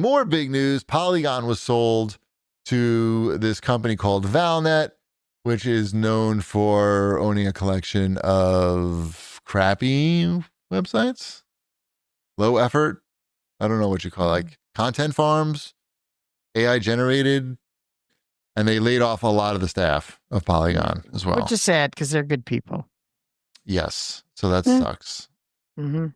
more big news. Polygon was sold to this company called Valnet, which is known for owning a collection of crappy websites, low effort. I don't know what you call it, like content farms, AI generated. And they laid off a lot of the staff of Polygon as well. Which is sad because they're good people. Yes. So that sucks. Mm-hmm.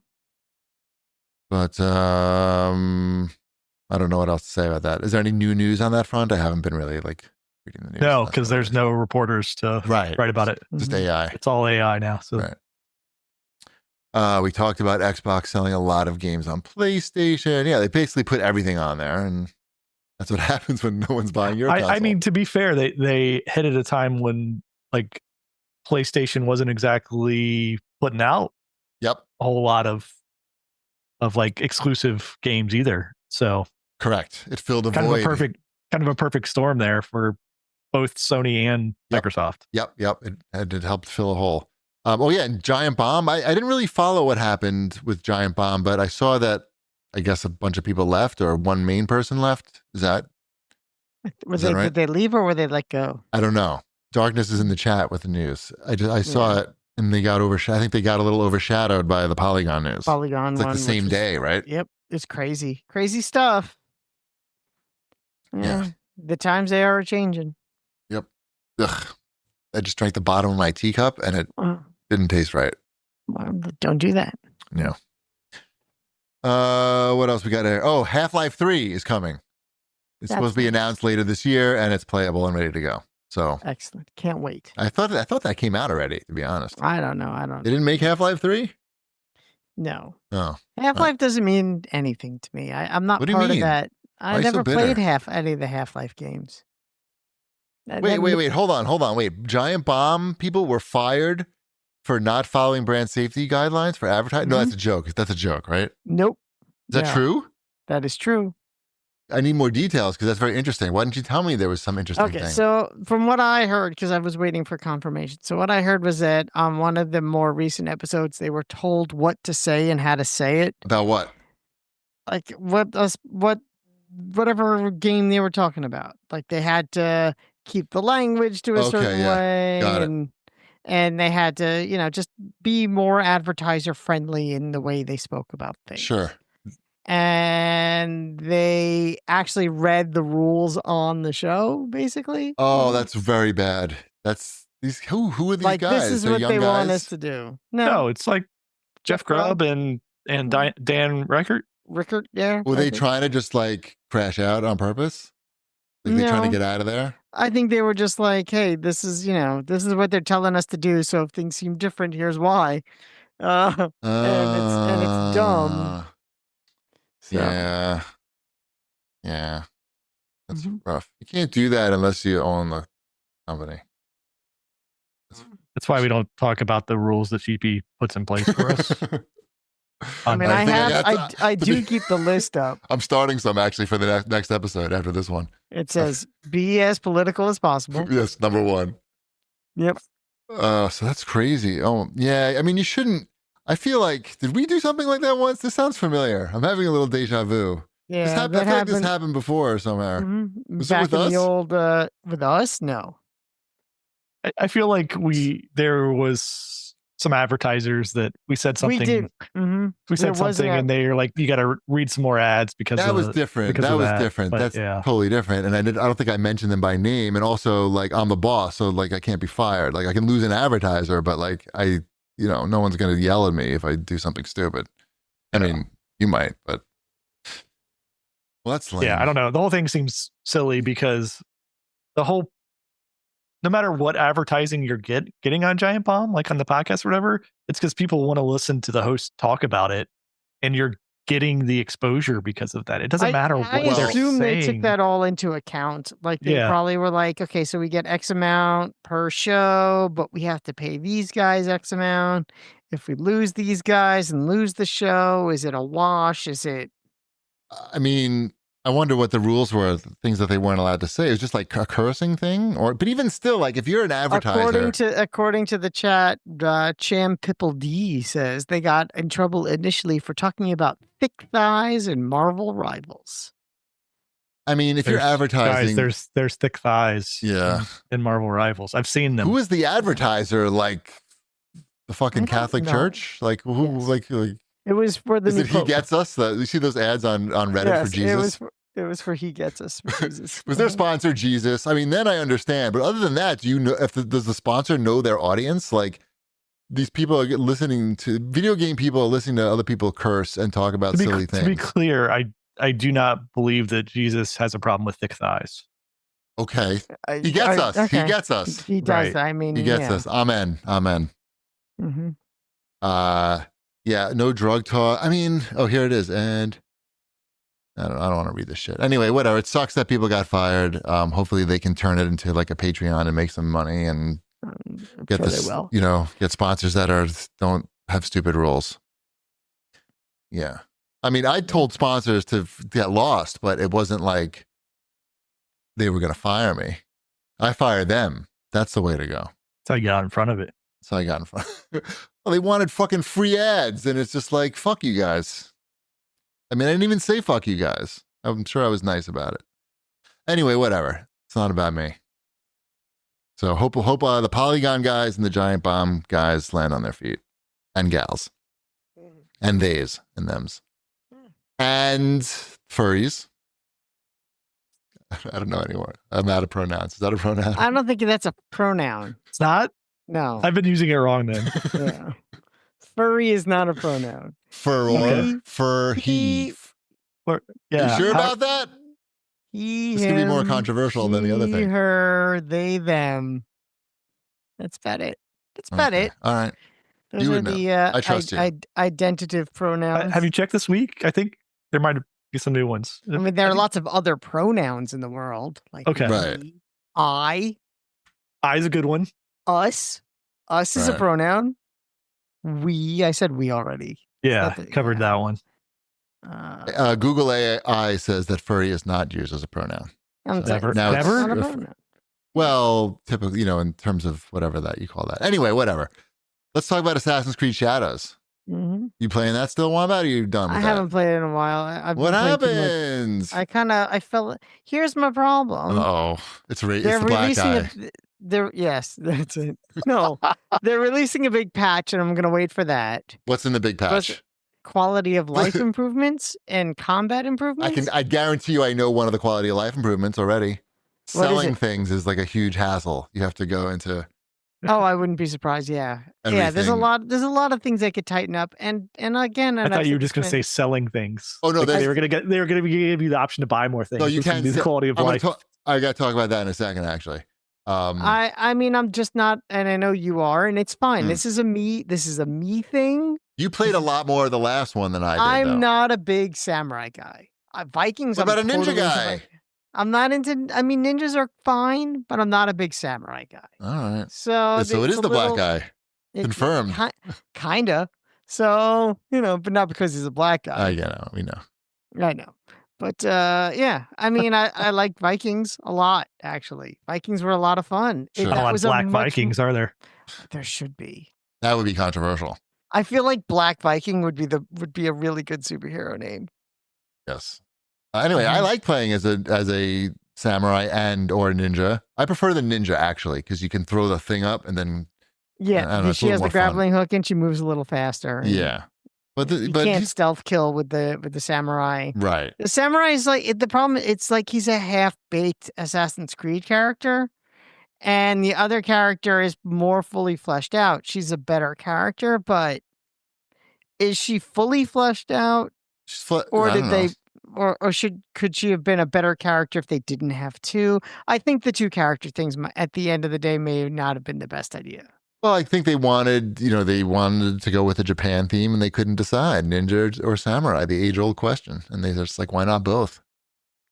But I don't know what else to say about that. Is there any new news on that front? I haven't been really reading the news. No, because there's no reporters to write about it. Just AI. It's all AI now. So. Right. We talked about Xbox selling a lot of games on PlayStation. Yeah, they basically put everything on there, and that's what happens when no one's buying your console. I mean, to be fair, they hit at a time when like PlayStation wasn't exactly putting out a whole lot of like exclusive games either. So correct. It filled a kind void. Kind of a perfect storm there for both Sony and Microsoft. Yep. It helped fill a hole. And Giantbomb. I didn't really follow what happened with Giantbomb, but I saw that I guess a bunch of people left, or one main person left. Is that right? Did they leave or were they let go? I don't know. Darkness is in the chat with the news. I saw it, and they got overshadowed. I think they got a little overshadowed by the Polygon news. Polygon, it's like the same day, right? Yep, it's crazy stuff. Yeah, the times they are changing. Yep. Ugh. I just drank the bottom of my teacup, and it didn't taste right. Well, don't do that. No. What else we got here? Oh, Half-Life 3 is coming. It's supposed to be announced later this year, and it's playable and ready to go. So excellent. Can't wait. I thought that came out already, to be honest. I don't know. They didn't make Half-Life 3? No. Oh. Half-Life doesn't mean anything to me. I'm not part of that. I never played any of the Half-Life games. Wait. Hold on. Wait. Giantbomb people were fired for not following brand safety guidelines for advertising? No, that's a joke. That's a joke, right? Nope. Is that true? That is true. I need more details because that's very interesting. Why didn't you tell me there was some interesting thing? Okay, so from what I heard, because I was waiting for confirmation. So what I heard was that on one of the more recent episodes, they were told what to say and how to say it. About what? Like whatever game they were talking about. Like they had to keep the language to a certain way. Got it. And they had to, just be more advertiser friendly in the way they spoke about things. Sure. And they actually read the rules on the show, basically. Oh, that's very bad. That's these. Who are these guys? This is They're what young they guys? want us to do. No, it's like Jeff Grubb and Dan Reichert. Rickert, yeah. Were they trying to just like crash out on purpose? Like they trying to get out of there? I think they were just like, hey, this is what they're telling us to do. So if things seem different, here's why. And it's dumb. So. Yeah. That's rough. You can't do that unless you own the company. That's why we don't talk about the rules that GP puts in place for us. I mean, I do keep the list up. I'm starting some actually for the next episode after this one. It says, be as political as possible. Yes, number one. Yep. So that's crazy. Oh, yeah. I mean, you shouldn't. I feel like, did we do something like that once? This sounds familiar. I'm having a little deja vu. Yeah, I feel like this happened before somewhere. Mm-hmm. Was Back it with us? The old, with us? No. I feel like there was some advertisers that we said something. We did. Mm-hmm. We said something, and they're like, "You got to read some more ads because that was different. That was different. But, that's totally different." And I don't think I mentioned them by name. And also, like, I'm the boss, so like I can't be fired. Like I can lose an advertiser, but like no one's going to yell at me if I do something stupid. I mean, you might, but that's lame. Yeah, I don't know. The whole thing seems silly because no matter what advertising you're getting on Giantbomb, like on the podcast or whatever, it's because people want to listen to the host talk about it, and you're getting the exposure because of that. It doesn't matter what they're saying. I assume they took that all into account. Like they probably were like, okay, so we get X amount per show, but we have to pay these guys X amount. If we lose these guys and lose the show, is it a wash? Is it? I mean, I wonder what the rules were, things that they weren't allowed to say. It was just like a cursing thing, but even still, like if you're an advertiser. According to the chat, Cham Pipple D says they got in trouble initially for talking about thick thighs and Marvel rivals. I mean, if you're advertising, guys, there's thick thighs. Yeah. In Marvel Rivals, I've seen them. Who is the advertiser? Like the fucking Catholic know. Church? Like who? Yes. Like it was for the. Is it He Gets Us? You see those ads on Reddit for Jesus? It was for He Gets Us for Jesus. Was their sponsor Jesus? I mean, then I understand. But other than that, do you know does the sponsor know their audience? Like these people are listening to video game people are listening to other people curse and talk about silly things. To be clear, I do not believe that Jesus has a problem with thick thighs. Okay. He gets us. Okay. He gets us. He does. Right. I mean, he gets us. Amen. Amen. Mm-hmm. Yeah, no drug talk. I mean, here it is. And I don't want to read this shit. Anyway, whatever. It sucks that people got fired. Hopefully they can turn it into like a Patreon and make some money and get this, get sponsors that don't have stupid rules. Yeah. I mean, I told sponsors to get lost, but it wasn't like they were going to fire me. I fired them. That's the way to go. That's how you got in front of it. That's how I got in front. Well, they wanted fucking free ads, and it's just like, fuck you guys. I mean, I didn't even say fuck you guys. I'm sure I was nice about it. Anyway, whatever. It's not about me. So hope the Polygon guys and the Giantbomb guys land on their feet. And gals. And theys and thems. And furries. I don't know anymore. I'm out of pronouns. Is that a pronoun? I don't think that's a pronoun. It's not? No. I've been using it wrong then. Yeah. Furry is not a pronoun. He. Yeah. You sure about that? He, this could be more controversial than the other thing. Her, they, them. That's about it. That's about it. All right. Those you are would know. the I trust you. Identitive pronouns. Have you checked this week? I think there might be some new ones. I mean, there are lots of other pronouns in the world. Like right. I. I is a good one. Us. Us is a pronoun. We. I said we already. Yeah, covered that one. Google AI says that furry is not used as a pronoun. Never. Well, typically, in terms of whatever that you call that. Anyway, whatever. Let's talk about Assassin's Creed Shadows. Mm-hmm. You playing that still, Wombat? Or are you done with that? I haven't played it in a while. What happens? I felt. Here's my problem. Oh, it's the black guy. Yes, that's it. No, they're releasing a big patch, and I'm going to wait for that. What's in the big patch? Quality of life improvements and combat improvements. I guarantee you, I know one of the quality of life improvements already. Selling things is like a huge hassle. You have to go into. Oh, I wouldn't be surprised. Yeah, everything. Yeah. There's a lot of things they could tighten up, and again, I thought you were just going to say selling things. Oh no, they were going to give you the option to buy more things. No, you can't. The quality of life. I got to talk about that in a second, actually. I mean, I'm just not, and I know you are, and it's fine. This is a me thing. You played a lot more of the last one than I did. I'm not a big samurai guy. Vikings. What about a ninja guy? I'm not into. I mean, ninjas are fine, but I'm not a big samurai guy. All right. So it is the black guy. Confirmed. Kinda. So but not because he's a black guy. We know. I know. But yeah, I mean, I like Vikings a lot. Actually, Vikings were a lot of fun. Sure. Black Vikings are there? There should be. That would be controversial. I feel like Black Viking would be a really good superhero name. Yes. Anyway, I like playing as a samurai or ninja. I prefer the ninja actually because you can throw the thing up and then. Yeah, she has the grappling hook and she moves a little faster. Yeah. But you can't stealth kill with the samurai. Right. The samurai is like the problem. It's like he's a half-baked Assassin's Creed character, and the other character is more fully fleshed out. She's a better character, but is she fully fleshed out? Or did they? Or could she have been a better character if they didn't have two? I think the two character things at the end of the day may not have been the best idea. Well, I think they wanted to go with a Japan theme and they couldn't decide ninja or samurai, the age-old question. And they just like, why not both?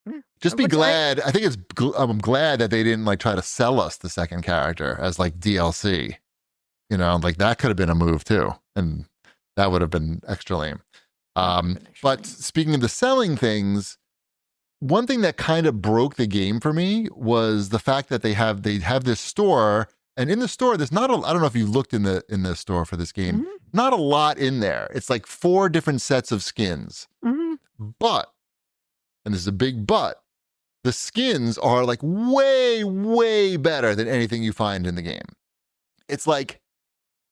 Yeah. Just be glad. I'm glad that they didn't like try to sell us the second character as like DLC. Like that could have been a move too. And that would have been extra lame. But speaking of the selling things, one thing that kind of broke the game for me was the fact that they have this store. And in the store, there's I don't know if you looked in the store for this game, not a lot in there. It's like 4 different sets of skins. Mm-hmm. But, and this is a big but, the skins are like way, way better than anything you find in the game. It's like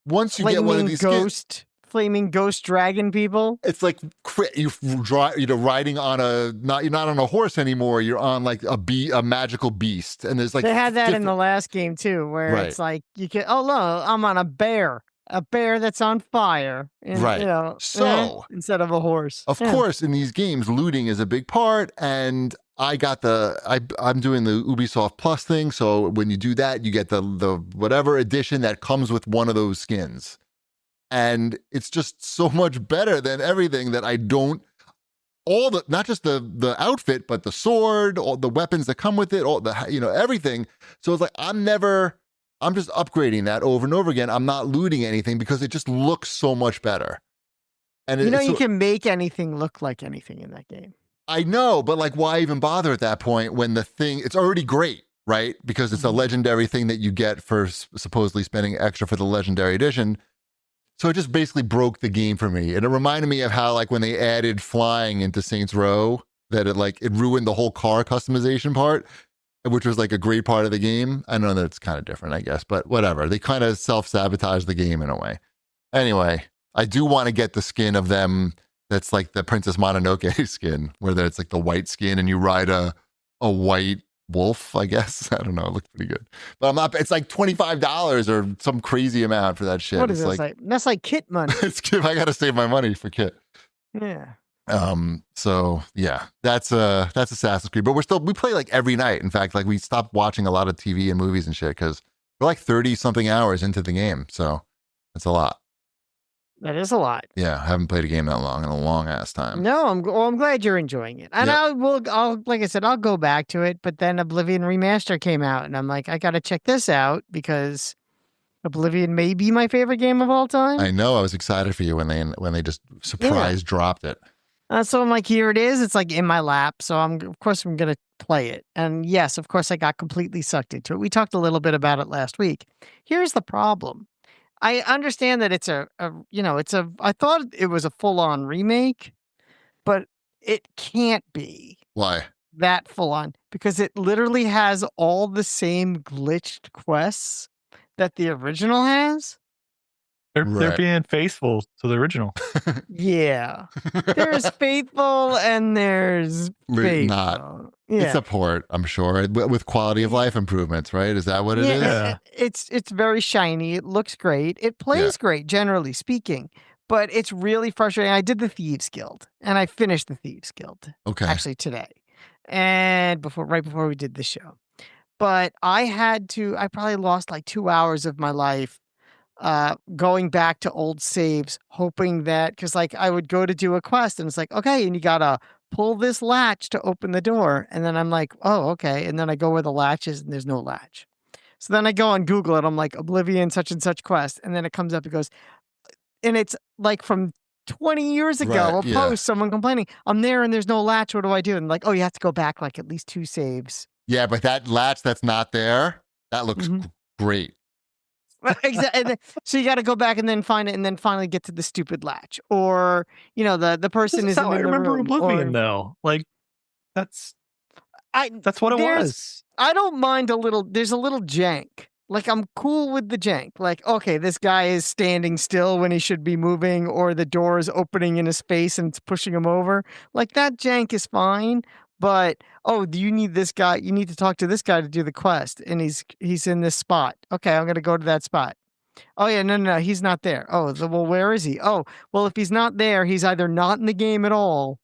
once you get one of these skins, flaming ghost dragon people. it's like you're riding on you're not on a horse anymore. You're on like a magical beast, and there's like they had that in the last game too, where Right. it's like you can. Oh no, I'm on a bear that's on fire, and, Right. You know, So instead of a horse. Of course, in these games, looting is a big part, and I got I'm doing the Ubisoft Plus thing. So when you do that, you get the whatever edition that comes with one of those skins. And it's just so much better than everything that I don't, not just the outfit, but the sword, all the weapons that come with it, all the, everything. So it's like, I'm just upgrading that over and over again. I'm not looting anything because it just looks so much better. And you can make anything look like anything in that game. I know, but like, why even bother at that point when it's already great, right? Because it's a legendary thing that you get for supposedly spending extra for the legendary edition. So it just basically broke the game for me. And it reminded me of how like when they added flying into Saints Row, that it ruined the whole car customization part, which was like a great part of the game. I know that it's kind of different, I guess, but whatever. They kind of self-sabotage the game in a way. Anyway, I do want to get the skin of them that's like the Princess Mononoke skin, where it's like the white skin and you ride a white wolf, I guess. I don't know. It looked pretty good. But I'm not, it's like $25 or some crazy amount for that shit. What is this like? That's like kit money. I got to save my money for kit. Yeah. So yeah, that's Assassin's Creed, but we play like every night. In fact, like we stopped watching a lot of TV and movies and shit because we're like 30 something hours into the game. So that's a lot. That is a lot. Yeah, I haven't played a game that long in a long ass time. No, I'm glad you're enjoying it. And I'll like I said, I'll go back to it. But then Oblivion Remaster came out, and I'm like, I got to check this out because Oblivion may be my favorite game of all time. I know. I was excited for you when they just surprise dropped it. So I'm like, here it is. It's like in my lap. So of course I'm gonna play it. And yes, of course I got completely sucked into it. We talked a little bit about it last week. Here's the problem. I understand that it's I thought it was a full-on remake, but it can't be. Why? That full-on, because it literally has all the same glitched quests that the original has. They're being faithful to the original. Yeah. There's faithful and there's faithful. Not. Yeah. It's a port, I'm sure, with quality of life improvements, right? Is that what it is? Yeah. It's very shiny. It looks great. It plays great, generally speaking. But it's really frustrating. I did the Thieves Guild, and I finished the Thieves Guild. Okay. Actually today. And right before we did the show. But I probably lost like 2 hours of my life going back to old saves, hoping that, because like I would go to do a quest and it's like, okay, and you gotta pull this latch to open the door. And then I'm like, oh, okay. And then I go where the latch is and there's no latch. So then I go on Google and I'm like, Oblivion, such and such quest. And then it comes up, it goes, and it's like from 20 years ago, post, someone complaining, I'm there and there's no latch. What do I do? And like, oh, you have to go back like at least 2 saves. Yeah, but that latch that's not there, that looks great. Exactly. So you got to go back and then find it, and then finally get to the stupid latch, or the person is. I remember Oblivion though. Like that's what it was. I don't mind a little. There's a little jank. Like I'm cool with the jank. Like okay, this guy is standing still when he should be moving, or the door is opening in his face and it's pushing him over. Like that jank is fine. But do you need this guy? You need to talk to this guy to do the quest, and he's in this spot. Okay, I'm gonna go to that spot. Oh yeah, no, he's not there. Oh, well, where is he? Oh, well, if he's not there, he's either not in the game at all,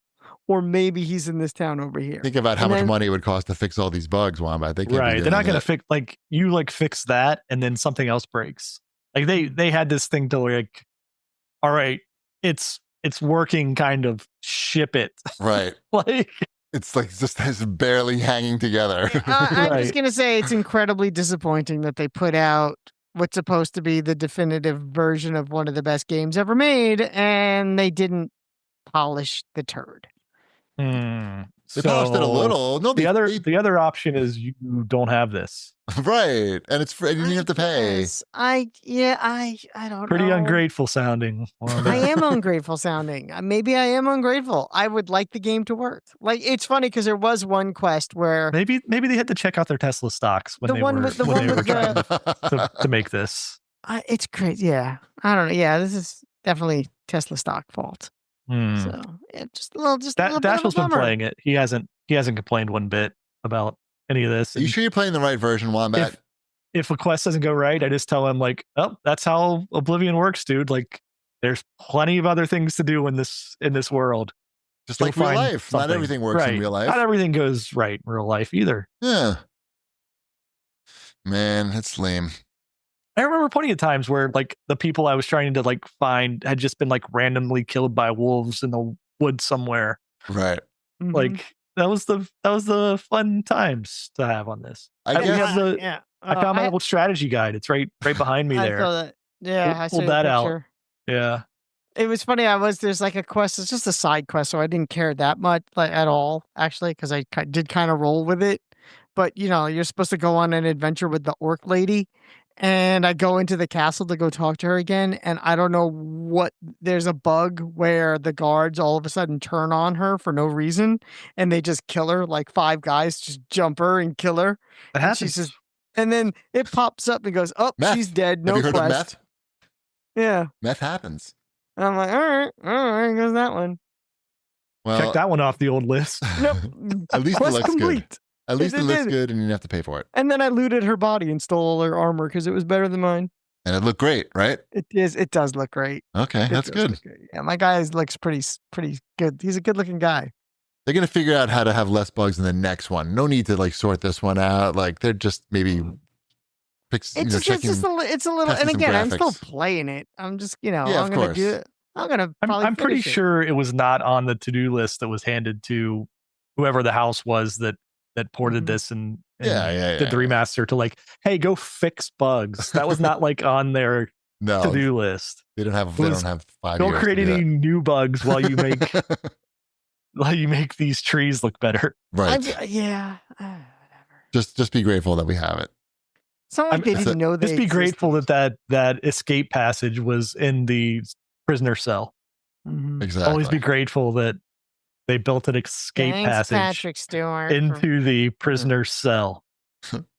or maybe he's in this town over here. Think about how much money it would cost to fix all these bugs, Wamba. They can't They're not gonna fix fix that, and then something else breaks. Like they had this thing to like, all right, it's working, kind of ship it. Right. Like. It's like it's barely hanging together. I'm just going to say it's incredibly disappointing that they put out what's supposed to be the definitive version of one of the best games ever made, and they didn't polish the turd. They polished it a little. No, the other option is you don't have this. Right, and it's free. You didn't have to pay. I don't know. Pretty ungrateful sounding. I am ungrateful sounding. Maybe I am ungrateful. I would like the game to work. Like, it's funny because there was one quest where maybe they had to check out their Tesla stocks when they were trying to make this. It's crazy. Yeah, I don't know. Yeah, this is definitely Tesla stock fault. So yeah, just a little Dashiell's been playing it. He hasn't complained one bit about any of this. Are you sure you're playing the right version, Wombat? If a quest doesn't go right, I just tell him like, oh, that's how Oblivion works, dude. Like, there's plenty of other things to do in this world. Just like real life. Not everything works in real life. Not everything goes right in real life either. Yeah. Man, it's lame. I remember plenty of times where like the people I was trying to like find had just been like randomly killed by wolves in the woods somewhere. Right. Mm-hmm. Like that was the fun times to have on this. I found my old strategy guide. It's right behind me there. Saw that. Yeah, I pulled that out. Yeah. It was funny. There's like a quest. It's just a side quest, so I didn't care that much at all, actually, because I did kind of roll with it. But you're supposed to go on an adventure with the orc lady. And I go into the castle to go talk to her again. And I don't know there's a bug where the guards all of a sudden turn on her for no reason. And they just kill her. Like 5 guys just jump her and kill her. That happens. And then it pops up and goes, oh, meth. She's dead. No Have you heard quest. of meth? Yeah. Meth happens. And I'm like, all right, goes that one. Well, check that one off the old list. Nope. At least it looks complete. Good. At least it looks good and you didn't have to pay for it. And then I looted her body and stole all her armor because it was better than mine. And it looked great, right? It is. It does look great. Okay, that's good. Yeah, my guy looks pretty good. He's a good looking guy. They're going to figure out how to have less bugs in the next one. No need to like sort this one out. Like they're just maybe checking. It's a little, and again, I'm still playing it. I'm just, I'm going to do it. I'm pretty sure it was not on the to-do list that was handed to whoever the house was that ported this and did the remaster to like, hey, go fix bugs. That was not like on their to-do list. They don't have 5 years. Don't create any new bugs while you make these trees look better. Right. Whatever. Just be grateful that we have it. It's not like they didn't know Just be grateful that escape passage was in the prisoner cell. Mm-hmm. Exactly. Always be grateful that they built an escape passage Patrick Stewart, into the prisoner cell.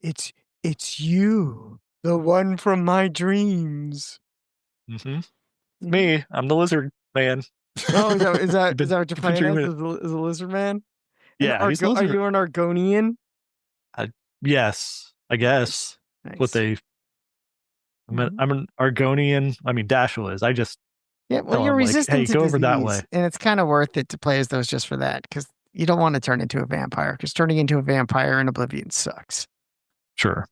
It's you, the one from my dreams. Mm-hmm. Me, I'm the lizard man. Oh, is that what you're playing as? Is a lizard man? Yeah, are you an Argonian? Yes, I guess. Nice. I'm an Argonian. I mean, Dashiell is. I just you're resistant to go disease, over that way, and it's kind of worth it to play as those just for that because you don't want to turn into a vampire because turning into a vampire in Oblivion sucks. Sure,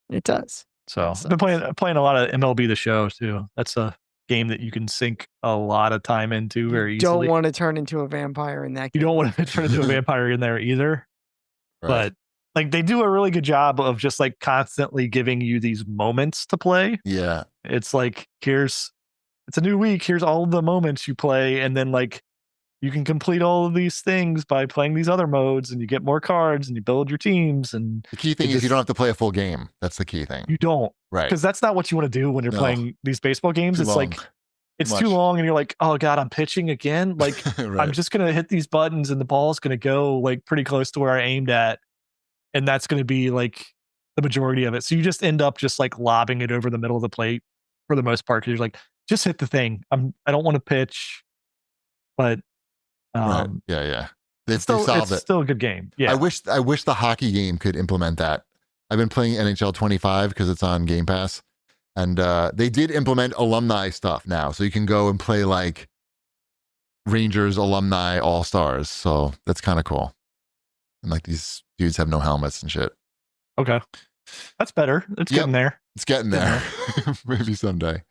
it does. So I've been playing a lot of MLB The Show too. That's a game that you can sink a lot of time into very easily. Don't want to turn into a vampire in that game. You don't want to turn into a vampire in there either. Right. But like they do a really good job of just like constantly giving you these moments to play. Yeah. It's like it's a new week. Here's all the moments you play. And then like you can complete all of these things by playing these other modes and you get more cards and you build your teams. And the key thing is you don't have to play a full game. That's the key thing. You don't. Right. Because that's not what you want to do when you're playing these baseball games. It's like, it's much. Too long and you're like, oh God, I'm pitching again. Like right. I'm just going to hit these buttons and the ball's going to go like pretty close to where I aimed at. And that's going to be like the majority of it. So you just end up just like lobbing it over the middle of the plate for the most part. Cause you're like, just hit the thing. I don't want to pitch, but right. Yeah. They solved it. It's still a good game. Yeah. I wish the hockey game could implement that. I've been playing NHL 25 because it's on Game Pass. And they did implement alumni stuff now. So you can go and play like Rangers alumni all-stars. So that's kind of cool. And like these dudes have no helmets and shit. Okay. That's better. It's getting there. It's getting there. Maybe someday.